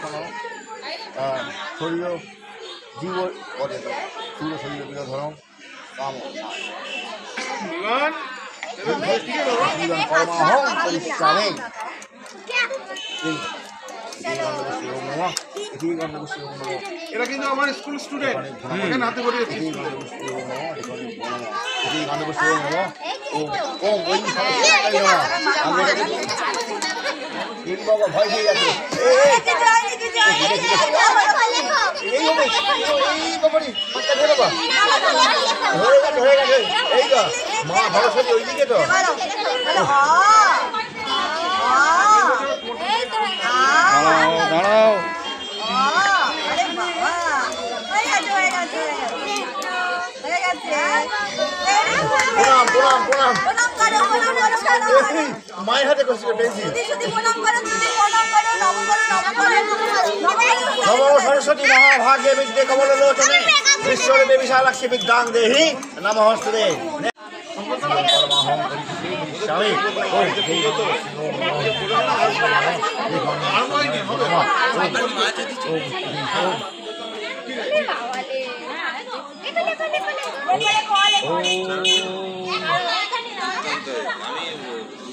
কোনো শরীর জীব পদে সুর শরীর বিরোধরম কাম কর্মাহং পরিষ্কারে এরা কিন্তু আমার স্কুল স্টুডেন্ট এখানে হাতে করে ভয় পেয়ে যাচ্ছে হয়ে গেছে এই তো মা সরস্বতী ওইদিকে তো দাঁড়াও প্রণাম প্রণাম প্রণাম মায়ের হাতে করছি পেয়েছি নমো সরস্বতী মহাভাগ্যে বিদ্যে কমলোচনে বিশ্বরূপে বিশালাক্ষী বিদ্যাং দেহি নমস্তে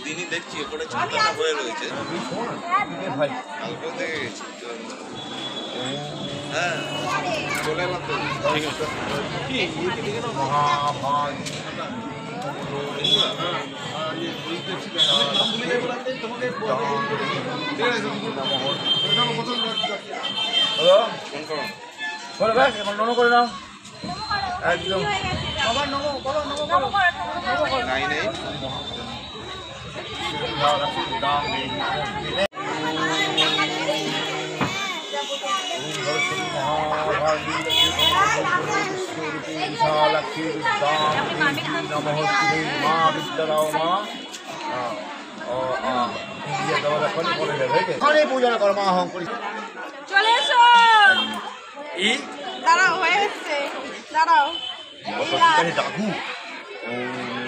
দিনই দেখছি ওপরে ছোটটা হয়ে রয়েছে হ্যাঁ চলে করে নাও একদম নাই নেই পূজা কর্মাহং করি চলে এসো দাঁড়াও হয়ে গেছে দাঁড়াও ডাকু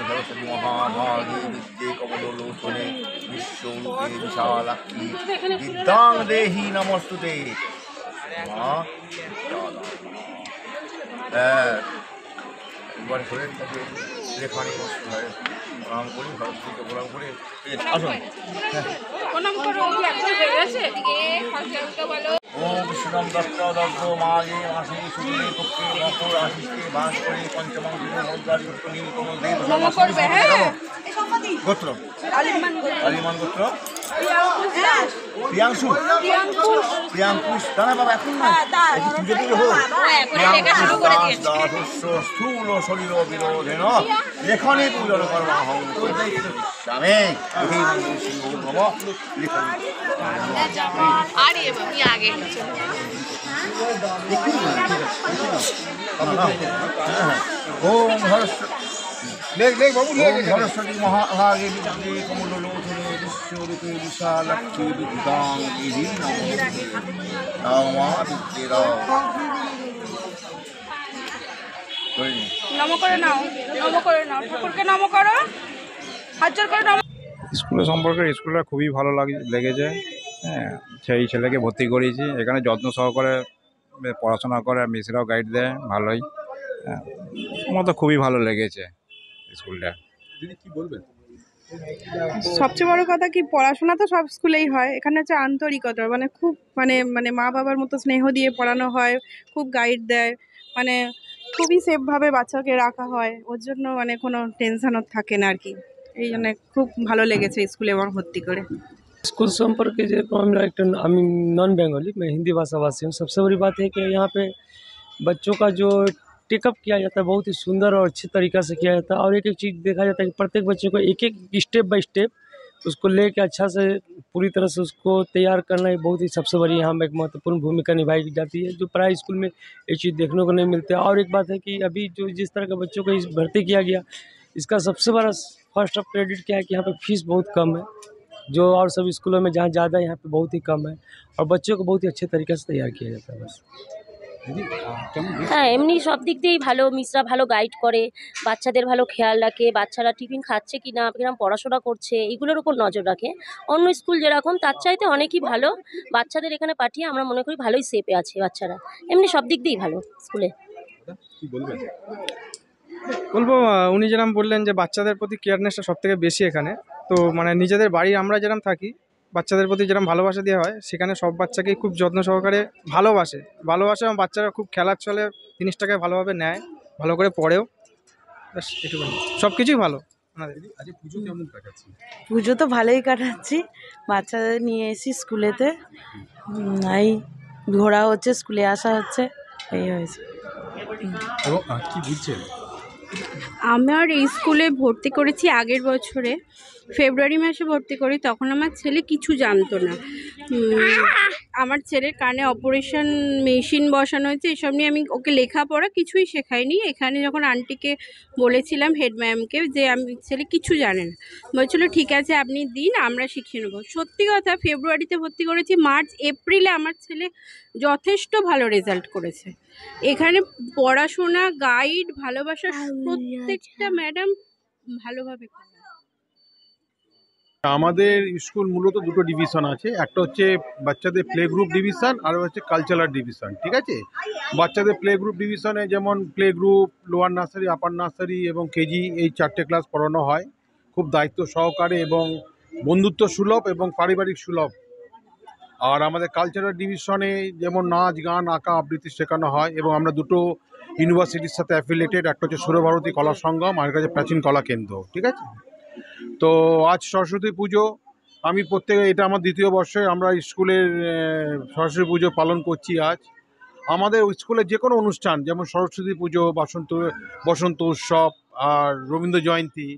সরস্বতী মহাভাগে বিদ্যে কমলোচনে বিশ্বরূপে বিশালাক্ষী বিদ্যাং দেহি নমস্তুতে একবার শরীরটাকে লেখানি প্রণাম করি সরস্বতীকে প্রণাম করি আসুন ওম বিষ্ণুম দত্ত দত্ত মায়ে মাসে সুন্দরী পক্ষে মকর আশিসকে বাস করে পঞ্চমাঙ্গিক মন্ত্রাযুক্ত নীলকমল দেব গোত্র আলিমান গোত্র প্রিয়াংশু প্রিয়াঙ্কুশ দাঁড়া বাবা এখন না পুজো দিলে হোক স্থূল শরীর বিরোধেন লেখনে পূজন কর্মাহং স্বামী আগে ওম সরস্বতী মহাভাগে বিদ্যে কমলোচনে বিশ্বরূপে বিশালাক্ষী বিদ্যাং দেহি নম করে নাও ঠাকুরকে নম করো হাত জোর করে নম। স্কুলের সম্পর্কে স্কুলটা খুবই ভালো লেগেছে। হ্যাঁ, সেই ছেলেকে ভর্তি করিয়েছি এখানে, যত্ন সহকারে পড়াশোনা করে, মিসরাও গাইড দেয় ভালোই। হ্যাঁ, আমার তো খুবই ভালো লেগেছে স্কুলটা। দিদি কি বলবেন? সবচেয়ে বড় কথা কি, পড়াশোনা তো সব স্কুলেই হয়, এখানে হচ্ছে আন্তরিকতা, মানে খুব মানে মা বাবার মতো স্নেহ দিয়ে পড়ানো হয়, খুব গাইড দেয়, মানে খুবই সেফভাবে বাচ্চাকে রাখা হয়, ওর জন্য মানে কোনো টেনশনও থাকে না আর কি। এই জন্য খুব ভালো লেগেছে স্কুলে আমার ভর্তি করে। स्कूल संपर्क नॉन बंगाली, मैं हिंदी भाषाभाषी हूँ। सबसे बड़ी बात है कि यहाँ पे बच्चों का जो टेकअप किया जाता है बहुत ही सुंदर और अच्छी तरीक़ा से किया जाता है। और एक एक चीज़ देखा जाता है कि प्रत्येक बच्चे को एक एक स्टेप बाय स्टेप उसको लेके अच्छा से पूरी तरह से उसको तैयार करना ही बहुत ही सबसे बड़ी यहाँ एक महत्वपूर्ण भूमिका निभाई जाती है, जो प्राय स्कूल में ये चीज़ देखने को नहीं मिलती है। और एक बात है कि अभी जो जिस तरह के बच्चों को इस भर्ती किया गया, इसका सबसे बड़ा फर्स्ट ऑफ क्रेडिट क्या है कि यहाँ पे फीस बहुत कम है, जो और सभी स्कूलों में जहाँ ज़्यादा, यहाँ पे बहुत ही कम है, और बच्चों को बहुत ही अच्छे तरीके से तैयार किया जाता है। बस হ্যাঁ, এমনি সব দিক দিয়েই ভালো, মিসরা ভালো গাইড করে, বাচ্চাদের ভালো খেয়াল রাখে, বাচ্চারা টিফিন খাচ্ছে কি না, কিরম পড়াশোনা করছে, এগুলোর উপর নজর রাখে। অন্য স্কুল যেরকম তার চাইতে অনেকই ভালো। বাচ্চাদের এখানে পাঠিয়ে আমরা মনে করি ভালোই সেফে আছে বাচ্চারা, এমনি সব দিক দিয়েই ভালো স্কুলে। বলবো উনি যেরকম বললেন যে বাচ্চাদের প্রতি কেয়ারনেসটা সব থেকে বেশি এখানে। তো মানে নিজেদের বাড়ি আমরা যেরকম থাকি, বাচ্চাদের প্রতি যেরকম ভালোবাসা দেওয়া হয়, সেখানে সব বাচ্চাকেই খুব যত্ন সহকারে ভালোবাসে এবং বাচ্চারা খুব খেলার ছলে জিনিসটাকে ভালোভাবে নেয়, ভালো করে পড়েও। ব্যাস এটুকুনি, সব কিছুই ভালো আমাদের। পুজো তো ভালোই কাটাচ্ছি, বাচ্চাদের নিয়ে এসি স্কুলেতে, এই ঘোরা হচ্ছে, স্কুলে আসা হচ্ছে, এই হয়েছে। আমার এই স্কুলে ভর্তি করেছি আগের বছরে, ফেব্রুয়ারি মাসে ভর্তি করি। তখন আমার ছেলে কিছু জানতো না। আমার ছেলের কানে অপারেশন মেশিন বসানো হয়েছে, এসব নিয়ে আমি ওকে লেখাপড়া কিছুই শেখাইনি। এখানে যখন আন্টিকে বলেছিলাম, হেড ম্যামকে, যে আমি ছেলে কিছু জানে না, বলছিল ঠিক আছে আপনি দিন, আমরা শিখিয়ে নেবো। সত্যি কথা, ফেব্রুয়ারিতে ভর্তি করেছি, মার্চ এপ্রিলে আমার ছেলে যথেষ্ট ভালো রেজাল্ট করেছে। এখানে পড়াশোনা, গাইড, ভালোবাসা, প্রত্যেকটা ম্যাডাম ভালোভাবে করে। আমাদের স্কুল মূলত দুটো ডিভিশন আছে, একটা হচ্ছে বাচ্চাদের প্লে গ্রুপ ডিভিশন আর হচ্ছে কালচারাল ডিভিশন। ঠিক আছে, বাচ্চাদের প্লে গ্রুপ ডিভিশনে যেমন প্লে গ্রুপ, লোয়ার নার্সারি, আপার নার্সারি এবং কেজি, এই 4টে ক্লাস পড়ানো হয় খুব দায়িত্ব সহকারে এবং বন্ধুত্ব সুলভ এবং পারিবারিক সুলভ। আর আমাদের কালচারাল ডিভিশনে যেমন নাচ, গান, আঁকা, আবৃত্তি শেখানো হয় এবং আমরা দুটো ইউনিভার্সিটির সাথে অ্যাফিলিয়েটেড, একটা হচ্ছে সুরভারতী কলা সঙ্গম আর একটা হচ্ছে প্রাচীন কলা কেন্দ্র। ঠিক আছে, তো আজ সরস্বতী পুজো, আমি এটা আমার 2য় বর্ষে আমরা স্কুলের সরস্বতী পুজো পালন করছি। আজ আমাদের স্কুলের যে কোনো অনুষ্ঠান, যেমন সরস্বতী পুজো, বসন্ত উৎসব আর রবীন্দ্র জয়ন্তী,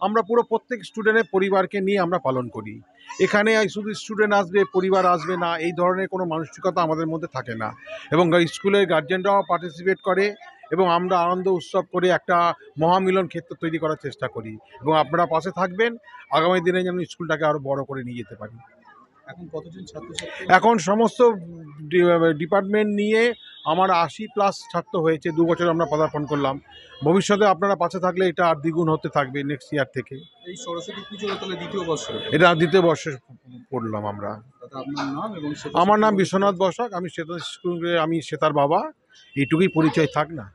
আমরা পুরো প্রত্যেক স্টুডেন্টের পরিবারকে নিয়ে আমরা পালন করি। এখানে শুধু স্টুডেন্ট আসবে, পরিবার আসবে না, এই ধরনের কোনো মানসিকতা আমাদের মধ্যে থাকে না। এবং স্কুলের গার্জেনরাও পার্টিসিপেট করে এবং আমরা আনন্দ উৎসব করে একটা মহামিলন ক্ষেত্র তৈরি করার চেষ্টা করি। এবং আপনারা পাশে থাকবেন, আগামী দিনে যেন স্কুলটাকে আরও বড় করে নিয়ে যেতে পারি। এখন সমস্ত ডিপার্টমেন্ট নিয়ে আমার 80+ ছাত্র হয়েছে। 2 বছর আমরা পদার্পণ করলাম। ভবিষ্যতে আপনারা পাশে থাকলে এটা আর দ্বিগুণ হতে থাকবে নেক্সট ইয়ার থেকে। এই সরস্বতী পুজো তাহলে 2য় বর্ষে, এটা 2য় বর্ষে পড়লাম আমরা। আপনার নাম এবং আমার নাম বিশ্বনাথ বসাক, আমি শ্বেতার বাবা। এইটুকুই পরিচয় থাক না।